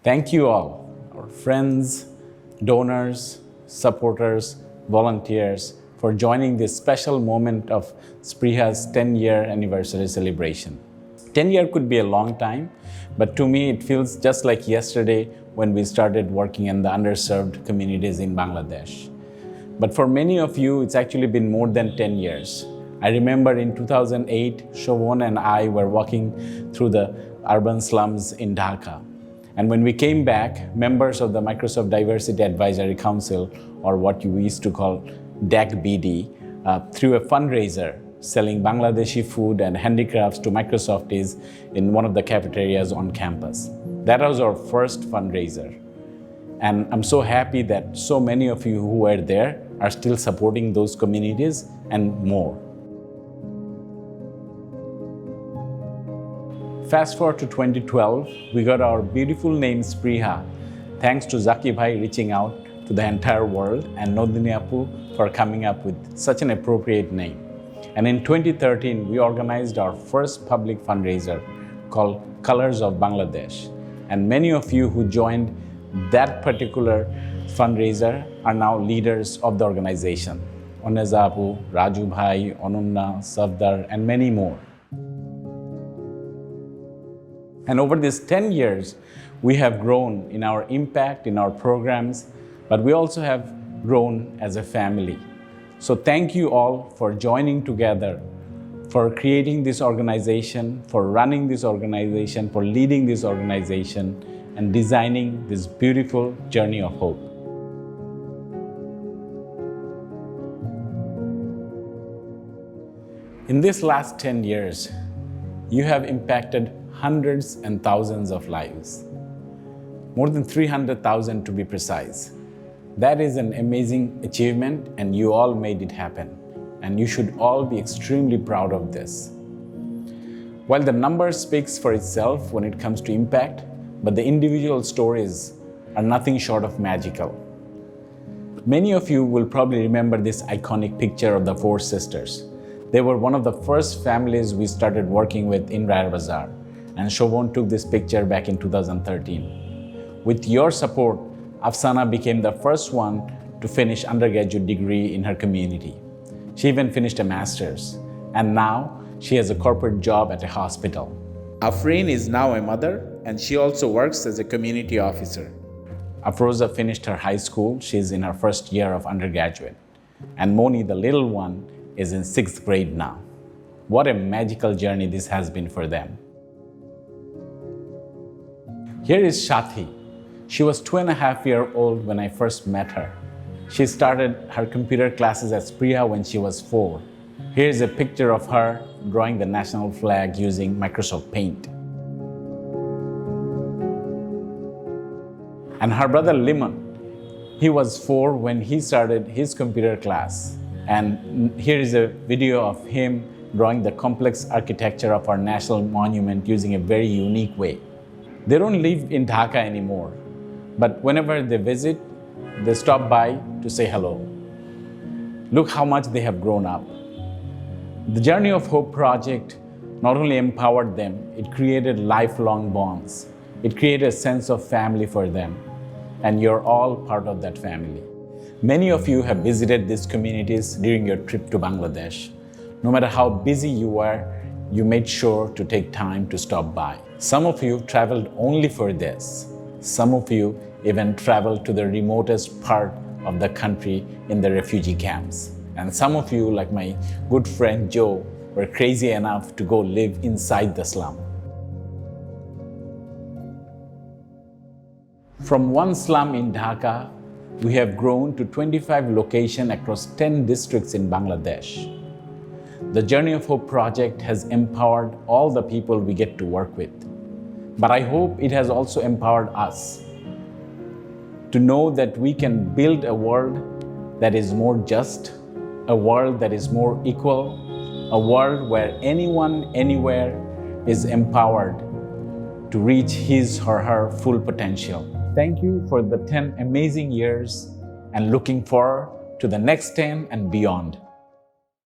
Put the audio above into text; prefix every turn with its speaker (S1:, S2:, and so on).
S1: Thank you all, our friends, donors, supporters, volunteers, for joining this special moment of Spreeha's 10-year anniversary celebration. 10 years could be a long time, but to me it feels just like yesterday when we started working in the underserved communities in Bangladesh. But for many of you, it's actually been more than 10 years. I remember in 2008, Shobhan and I were walking through the urban slums in Dhaka. And when we came back, members of the Microsoft Diversity Advisory Council, or what we used to call DAC-BD, threw a fundraiser selling Bangladeshi food and handicrafts to Microsofties in one of the cafeterias on campus. That was our first fundraiser. And I'm so happy that so many of you who were there are still supporting those communities and more. Fast forward to 2012, we got our beautiful name Spreeha, thanks to Zaki Bhai reaching out to the entire world and Nandini Apu for coming up with such an appropriate name. And in 2013, we organized our first public fundraiser called Colors of Bangladesh. And many of you who joined that particular fundraiser are now leaders of the organization. Oneza Apu, Raju Bhai, Onunna, Safdar, and many more. And over these 10 years, we have grown in our impact, in our programs, but we also have grown as a family. So thank you all for joining together, for creating this organization, for running this organization, for leading this organization, and designing this beautiful journey of hope. In these last 10 years, you have impacted hundreds and thousands of lives, more than 300,000 to be precise. That is an amazing achievement, and you all made it happen. And you should all be extremely proud of this. While the number speaks for itself when it comes to impact, but the individual stories are nothing short of magical. Many of you will probably remember this iconic picture of the four sisters. They were one of the first families we started working with in Raya Bazaar. And Shobhan took this picture back in 2013. With your support, Afsana became the first one to finish undergraduate degree in her community. She even finished a master's, and now she has a corporate job at a hospital. Afreen is now a mother, and she also works as a community officer. Afroza finished her high school. She's in her first year of undergraduate. And Moni, the little one, is in 6th grade now. What a magical journey this has been for them. Here is Shati. She was 2.5 years old when I first met her. She started her computer classes at Spreeha when she was 4. Here is a picture of her drawing the national flag using Microsoft Paint. And her brother Limon, he was 4 when he started his computer class. And here is a video of him drawing the complex architecture of our national monument using a very unique way. They don't live in Dhaka anymore, but whenever they visit, they stop by to say hello. Look how much they have grown up. The Journey of Hope project not only empowered them, it created lifelong bonds. It created a sense of family for them, and you're all part of that family. Many of you have visited these communities during your trip to Bangladesh. No matter how busy you were, you made sure to take time to stop by. Some of you traveled only for this. Some of you even traveled to the remotest part of the country in the refugee camps. And some of you, like my good friend Joe, were crazy enough to go live inside the slum. From one slum in Dhaka, we have grown to 25 locations across 10 districts in Bangladesh. The Journey of Hope project has empowered all the people we get to work with. But I hope it has also empowered us to know that we can build a world that is more just, a world that is more equal, a world where anyone, anywhere is empowered to reach his or her full potential. Thank you for the 10 amazing years and looking forward to the next 10 and beyond.